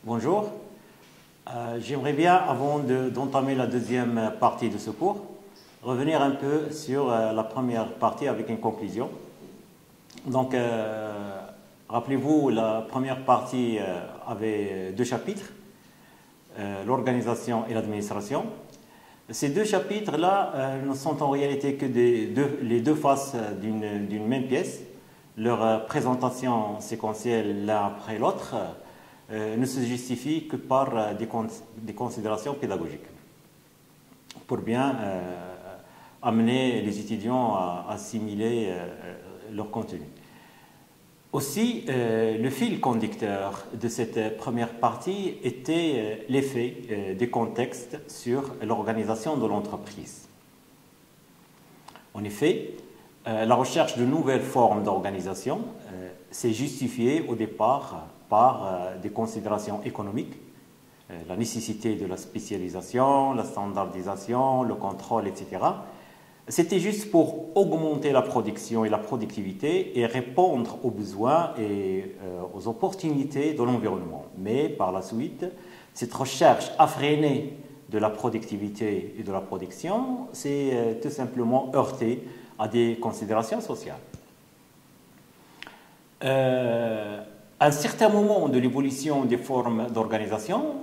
Bonjour. J'aimerais bien, avant d'entamer la deuxième partie de ce cours, revenir un peu sur la première partie avec une conclusion. Donc, rappelez-vous, la première partie avait deux chapitres, l'organisation et l'administration. Ces deux chapitres-là ne sont en réalité que les deux faces d'une même pièce. Leur présentation séquentielle l'un après l'autre ne se justifie que par des considérations pédagogiques pour bien amener les étudiants à assimiler leur contenu. Aussi, le fil conducteur de cette première partie était l'effet des contextes sur l'organisation de l'entreprise. En effet, la recherche de nouvelles formes d'organisation s'est justifiée au départ par des considérations économiques, la nécessité de la spécialisation, la standardisation, le contrôle, etc. C'était juste pour augmenter la production et la productivité et répondre aux besoins et aux opportunités de l'environnement. Mais par la suite, cette recherche effrénée de la productivité et de la production s'est tout simplement heurtée à des considérations sociales. À un certain moment de l'évolution des formes d'organisation,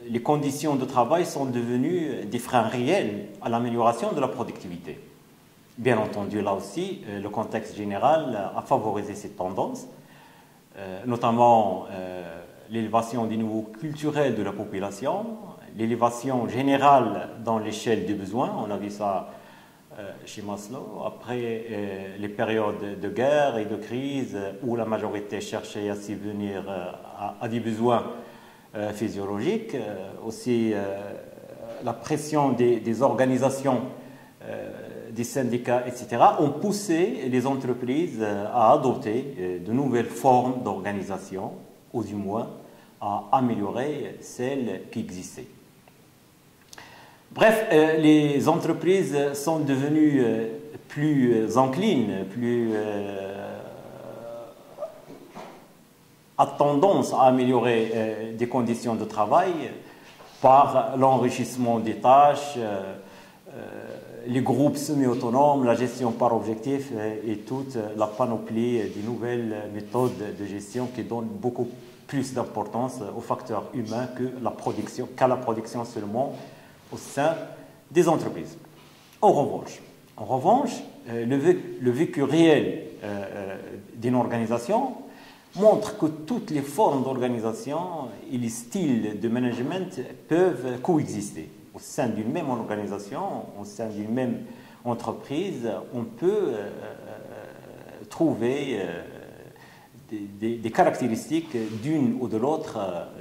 les conditions de travail sont devenues des freins réels à l'amélioration de la productivité. Bien entendu, là aussi, le contexte général a favorisé cette tendance, notamment l'élévation des niveaux culturels de la population, l'élévation générale dans l'échelle des besoins, on a vu ça chez Maslow, après les périodes de guerre et de crise où la majorité cherchait à subvenir à des besoins physiologiques, aussi la pression des organisations, des syndicats, etc., ont poussé les entreprises à adopter de nouvelles formes d'organisation, ou du moins à améliorer celles qui existaient. Bref, les entreprises sont devenues plus enclines, à tendance à améliorer des conditions de travail par l'enrichissement des tâches, les groupes semi-autonomes, la gestion par objectif et toute la panoplie des nouvelles méthodes de gestion qui donnent beaucoup plus d'importance aux facteurs humains qu'à la production seulement au sein des entreprises. En revanche, le vécu réel d'une organisation montre que toutes les formes d'organisation et les styles de management peuvent coexister. Au sein d'une même organisation, au sein d'une même entreprise, on peut trouver des caractéristiques d'une ou de l'autre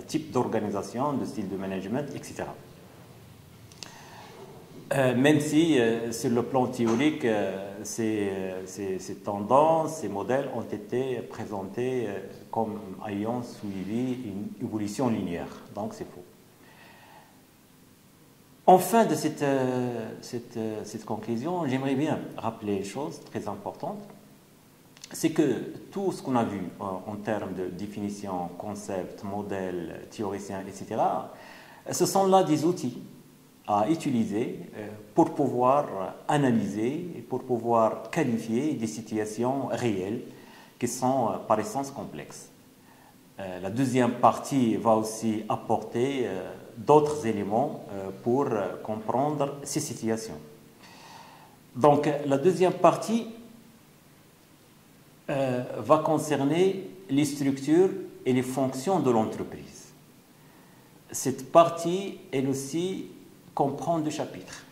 type d'organisation, de style de management, etc. Même si, sur le plan théorique, ces tendances, ces modèles ont été présentés comme ayant suivi une évolution linéaire. Donc, c'est faux. En fin de cette conclusion, j'aimerais bien rappeler une chose très importante. C'est que tout ce qu'on a vu en termes de définition, concept, modèle, théoricien, etc., ce sont là des outils à utiliser pour pouvoir analyser et pour pouvoir qualifier des situations réelles qui sont par essence complexes. La deuxième partie va aussi apporter d'autres éléments pour comprendre ces situations. Donc, la deuxième partie va concerner les structures et les fonctions de l'entreprise. Cette partie, elle aussi, comprend deux chapitres.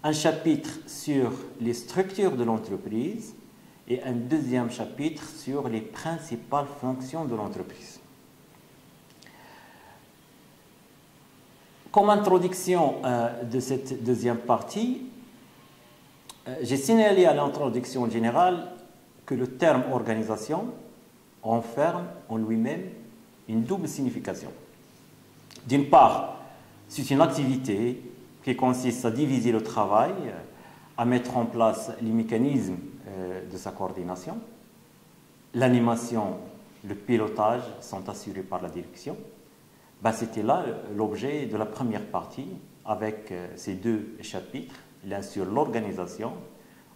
Un chapitre sur les structures de l'entreprise et un deuxième chapitre sur les principales fonctions de l'entreprise. Comme introduction de cette deuxième partie, j'ai signalé à l'introduction générale que le terme organisation renferme en lui-même une double signification. D'une part, c'est une activité qui consiste à diviser le travail, à mettre en place les mécanismes de sa coordination. L'animation, le pilotage sont assurés par la direction. Ben, c'était là l'objet de la première partie avec ces deux chapitres, l'un sur l'organisation,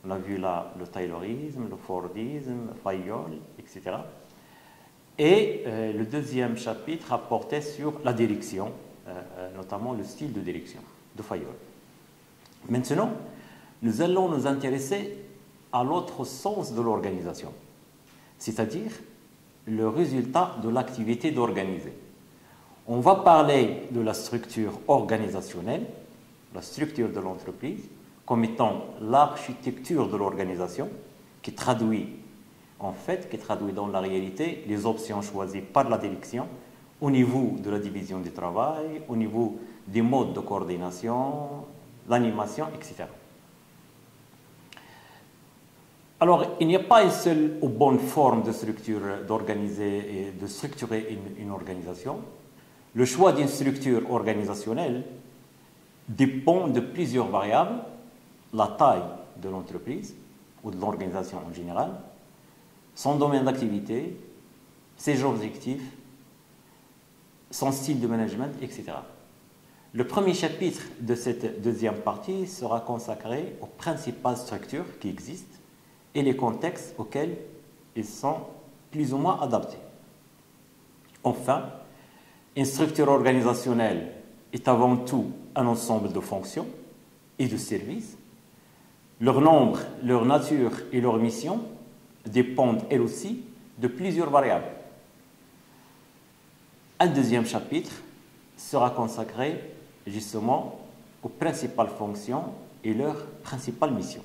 on a vu là le taylorisme, le fordisme, Fayol, etc. Et le deuxième chapitre a porté sur la direction, notamment le style de direction de Fayol. Maintenant, nous allons nous intéresser à l'autre sens de l'organisation, c'est-à-dire le résultat de l'activité d'organiser. On va parler de la structure organisationnelle, la structure de l'entreprise, comme étant l'architecture de l'organisation, qui traduit dans la réalité les options choisies par la direction au niveau de la division du travail, au niveau des modes de coordination, l'animation, etc. Alors, il n'y a pas une seule ou bonne forme de structure d'organiser et de structurer une organisation. Le choix d'une structure organisationnelle dépend de plusieurs variables, la taille de l'entreprise ou de l'organisation en général, son domaine d'activité, ses objectifs, son style de management, etc. Le premier chapitre de cette deuxième partie sera consacré aux principales structures qui existent et les contextes auxquels ils sont plus ou moins adaptés. Enfin, une structure organisationnelle est avant tout un ensemble de fonctions et de services. Leur nombre, leur nature et leur mission dépendent elles aussi de plusieurs variables. Un deuxième chapitre sera consacré justement aux principales fonctions et leurs principales missions.